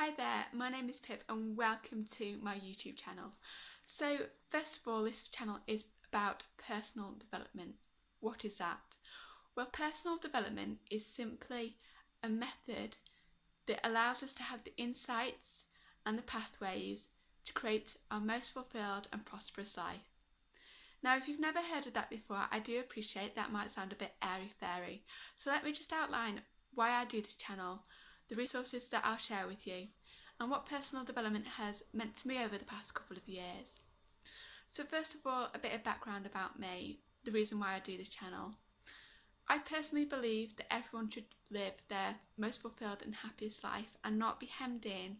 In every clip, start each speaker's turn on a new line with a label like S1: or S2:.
S1: Hi there, my name is Pip and welcome to my YouTube channel. So first of all, this channel is about personal development. What is that? Well, personal development is simply a method that allows us to have the insights and the pathways to create our most fulfilled and prosperous life. Now, if you've never heard of that before, I do appreciate that might sound a bit airy-fairy. So let me just outline why I do this channel, the resources that I'll share with you, and what personal development has meant to me over the past couple of years. So first of all, a bit of background about me, the reason why I do this channel. I personally believe that everyone should live their most fulfilled and happiest life and not be hemmed in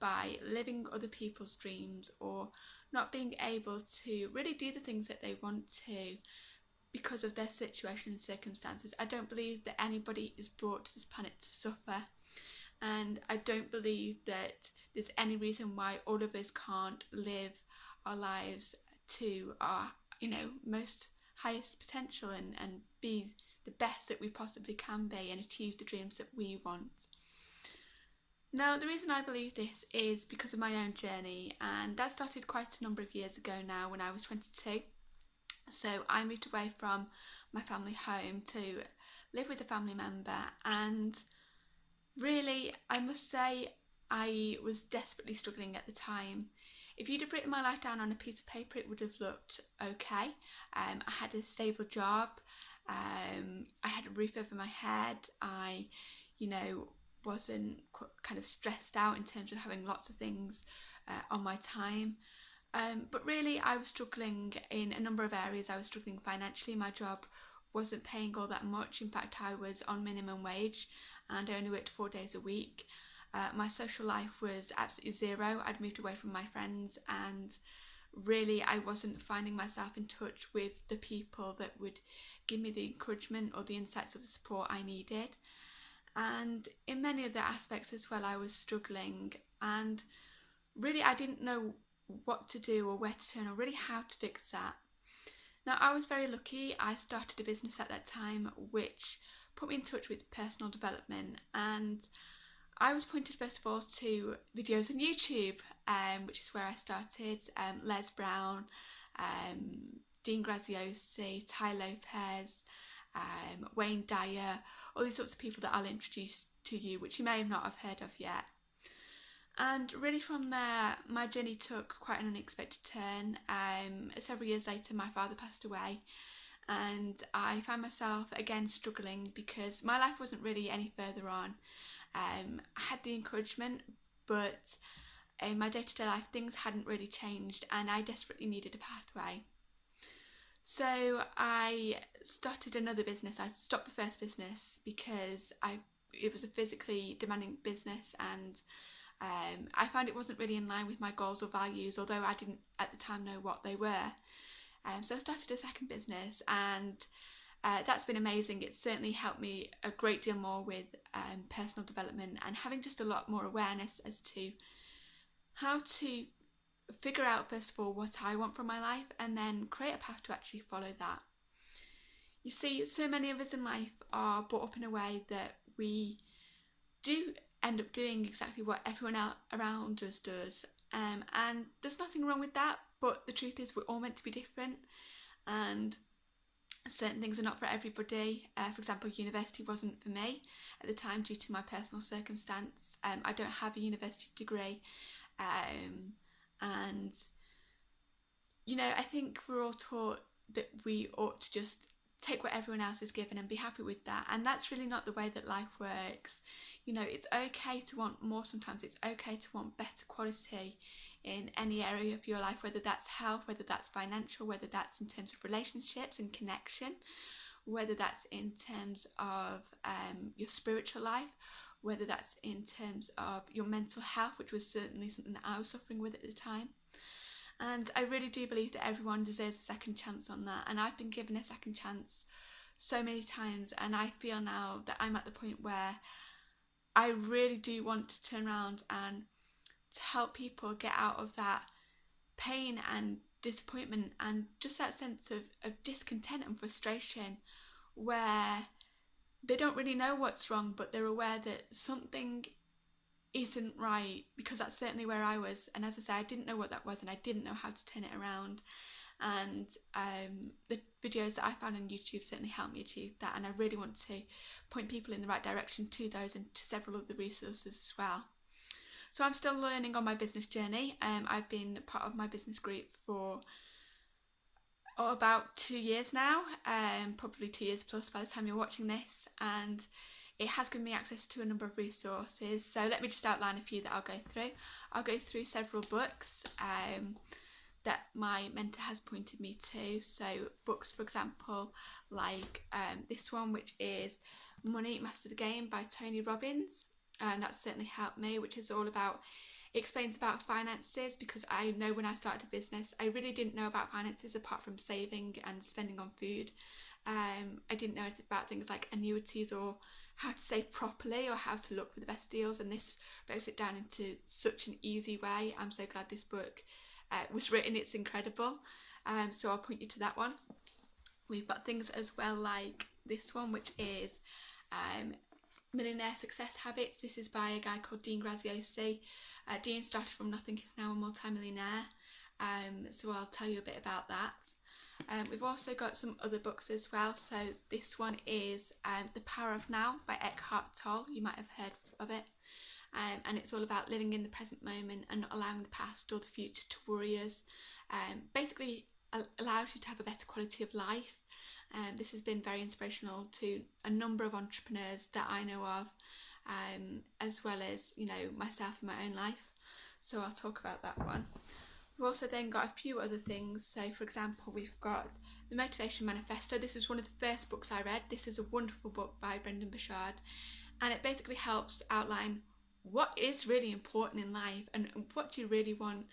S1: by living other people's dreams or not being able to really do the things that they want to because of their situation and circumstances. I don't believe that anybody is brought to this planet to suffer, and I don't believe that there's any reason why all of us can't live our lives to our most highest potential and be the best that we possibly can be and achieve the dreams that we want. Now, the reason I believe this is because of my own journey, and that started quite a number of years ago now when I was 22. So I moved away from my family home to live with a family member, and really, I must say, I was desperately struggling at the time. If you'd have written my life down on a piece of paper, it would have looked okay. I had a stable job, I had a roof over my head, I, wasn't kind of stressed out in terms of having lots of things on my time. But really, I was struggling in a number of areas. I was struggling financially. My job wasn't paying all that much. In fact, I was on minimum wage and I only worked 4 days a week. My social life was absolutely zero. I'd moved away from my friends, and really I wasn't finding myself in touch with the people that would give me the encouragement or the insights or the support I needed. And in many other aspects as well, I was struggling, and really I didn't know what to do or where to turn or really how to fix that. Now, I was very lucky. I started a business at that time which put me in touch with personal development, and I was pointed first of all to videos on YouTube, which is where I started. Les Brown, Dean Graziosi, Ty Lopez, Wayne Dyer, all these sorts of people that I'll introduce to you, which you may not have heard of yet. And really from there, my journey took quite an unexpected turn. Several years later, my father passed away, and I found myself again struggling because my life wasn't really any further on. I had the encouragement, but in my day-to-day life, things hadn't really changed, and I desperately needed a pathway. So I started another business. I stopped the first business because it was a physically demanding business, and I found it wasn't really in line with my goals or values, although I didn't at the time know what they were. So I started a second business, and that's been amazing. It's certainly helped me a great deal more with personal development and having just a lot more awareness as to how to figure out first of all what I want from my life and then create a path to actually follow that. You see, so many of us in life are brought up in a way that we do end up doing exactly what everyone else around us does, and there's nothing wrong with that, but the truth is we're all meant to be different, and certain things are not for everybody. For example, university wasn't for me at the time due to my personal circumstance. I don't have a university degree, and I think we're all taught that we ought to just take what everyone else is given and be happy with that, and that's really not the way that life works. It's okay to want more sometimes. It's okay to want better quality in any area of your life, whether that's health, whether that's financial, whether that's in terms of relationships and connection, whether that's in terms of your spiritual life, whether that's in terms of your mental health, which was certainly something that I was suffering with at the time. And I really do believe that everyone deserves a second chance on that, and I've been given a second chance so many times, and I feel now that I'm at the point where I really do want to turn around and to help people get out of that pain and disappointment and just that sense of discontent and frustration where they don't really know what's wrong, but they're aware that something isn't right, because that's certainly where I was. And as I say, I didn't know what that was and I didn't know how to turn it around. And the videos that I found on YouTube certainly helped me achieve that, and I really want to point people in the right direction to those and to several other resources as well. So I'm still learning on my business journey. I've been part of my business group for about 2 years now, probably 2 years plus by the time you're watching this, and it has given me access to a number of resources. So let me just outline a few that I'll go through. I'll go through several books that my mentor has pointed me to. So books, for example, like this one, which is Money Master the Game by Tony Robbins, and that's certainly helped me, which is all about, it explains about finances, because I know when I started a business I really didn't know about finances apart from saving and spending on food. I didn't know anything about things like annuities or how to save properly or how to look for the best deals, and this breaks it down into such an easy way. I'm so glad this book was written, it's incredible. So I'll point you to that one. We've got things as well like this one, which is Millionaire Success Habits. This is by a guy called Dean Graziosi. Dean started from nothing, he's now a multi-millionaire. So I'll tell you a bit about that. We've also got some other books as well. So this one is The Power of Now by Eckhart Tolle. You might have heard of it. And it's all about living in the present moment and not allowing the past or the future to worry us. Basically allows you to have a better quality of life. This has been very inspirational to a number of entrepreneurs that I know of, as well as, you know, myself in my own life. So I'll talk about that one. We've also then got a few other things. So for example, we've got The Motivation Manifesto. This is one of the first books I read. This is a wonderful book by Brendan Burchard, and it basically helps outline what is really important in life and what do you really want.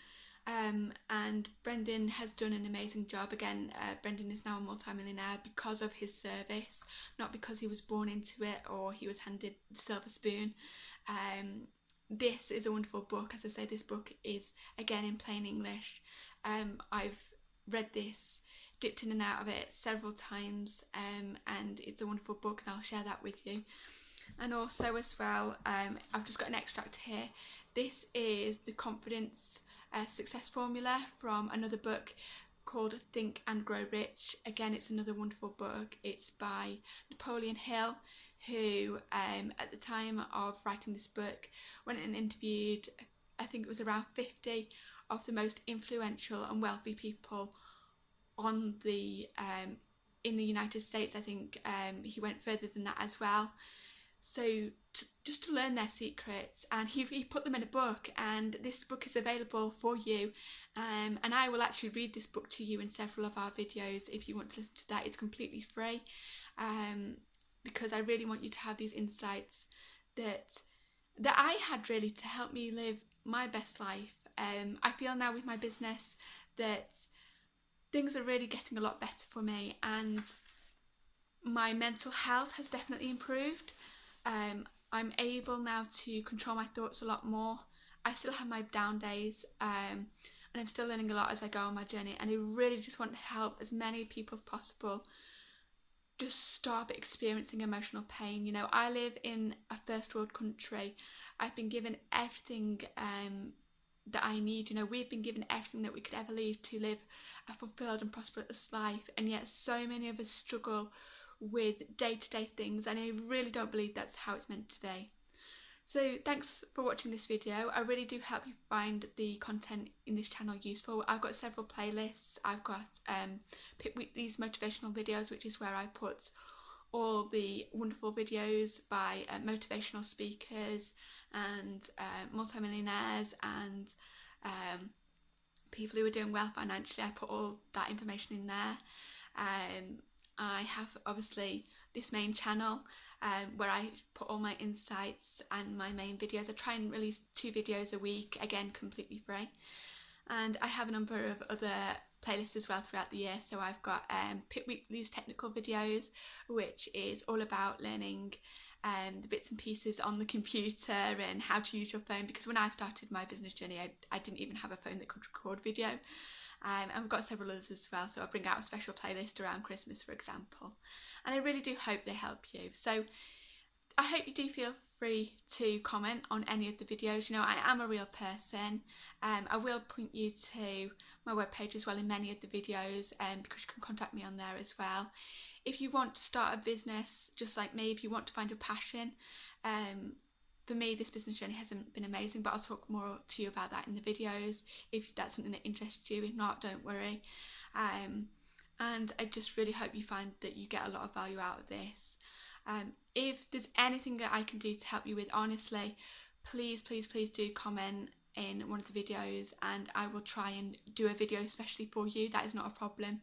S1: And Brendan has done an amazing job. Again, Brendan is now a multi-millionaire because of his service, not because he was born into it or he was handed the silver spoon. This is a wonderful book. As I say, this book is, again, in plain English. I've read this, dipped in and out of it several times, and it's a wonderful book, and I'll share that with you. And also as well, I've just got an extract here. This is the Confidence Success Formula from another book called Think and Grow Rich. Again, it's another wonderful book. It's by Napoleon Hill, who at the time of writing this book went and interviewed, I think it was around 50 of the most influential and wealthy people on the in the United States. I think he went further than that as well. So just to learn their secrets, and he put them in a book, and this book is available for you, and I will actually read this book to you in several of our videos if you want to listen to that. It's completely free, because I really want you to have these insights that I had, really, to help me live my best life. I feel now with my business that things are really getting a lot better for me, and my mental health has definitely improved. I'm able now to control my thoughts a lot more. I still have my down days, and I'm still learning a lot as I go on my journey, and I really just want to help as many people as possible just stop experiencing emotional pain. You know, I live in a first world country. I've been given everything that I need. You know, we've been given everything that we could ever need to live a fulfilled and prosperous life, and yet so many of us struggle with day-to-day things, and I really don't believe that's how it's meant to be. So thanks for watching this video. I really do hope you find the content in this channel useful. I've got several playlists. I've got Pip Wheatley's motivational videos, which is where I put all the wonderful videos by motivational speakers and multimillionaires and people who are doing well financially. I put all that information in there. I have obviously this main channel where I put all my insights and my main videos. I try and release 2 videos a week, again completely free. And I have a number of other playlists as well throughout the year. So I've got Pip Wheatley's technical videos, which is all about learning the bits and pieces on the computer and how to use your phone, because when I started my business journey I didn't even have a phone that could record video. And we've got several others as well, so I'll bring out a special playlist around Christmas, for example. And I really do hope they help you. So I hope you do feel free to comment on any of the videos. You know, I am a real person. I will point you to my webpage as well in many of the videos, because you can contact me on there as well. If you want to start a business just like me, if you want to find your passion, for me this business journey hasn't been amazing, but I'll talk more to you about that in the videos if that's something that interests you. If not, don't worry. And I just really hope you find that you get a lot of value out of this. If there's anything that I can do to help you with, honestly, please do comment in one of the videos and I will try and do a video especially for you. That is not a problem.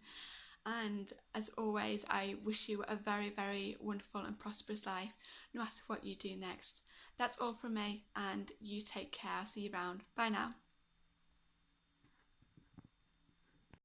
S1: And as always, I wish you a very, very wonderful and prosperous life, no matter what you do next. That's all from me, and you take care. I'll see you around. Bye now.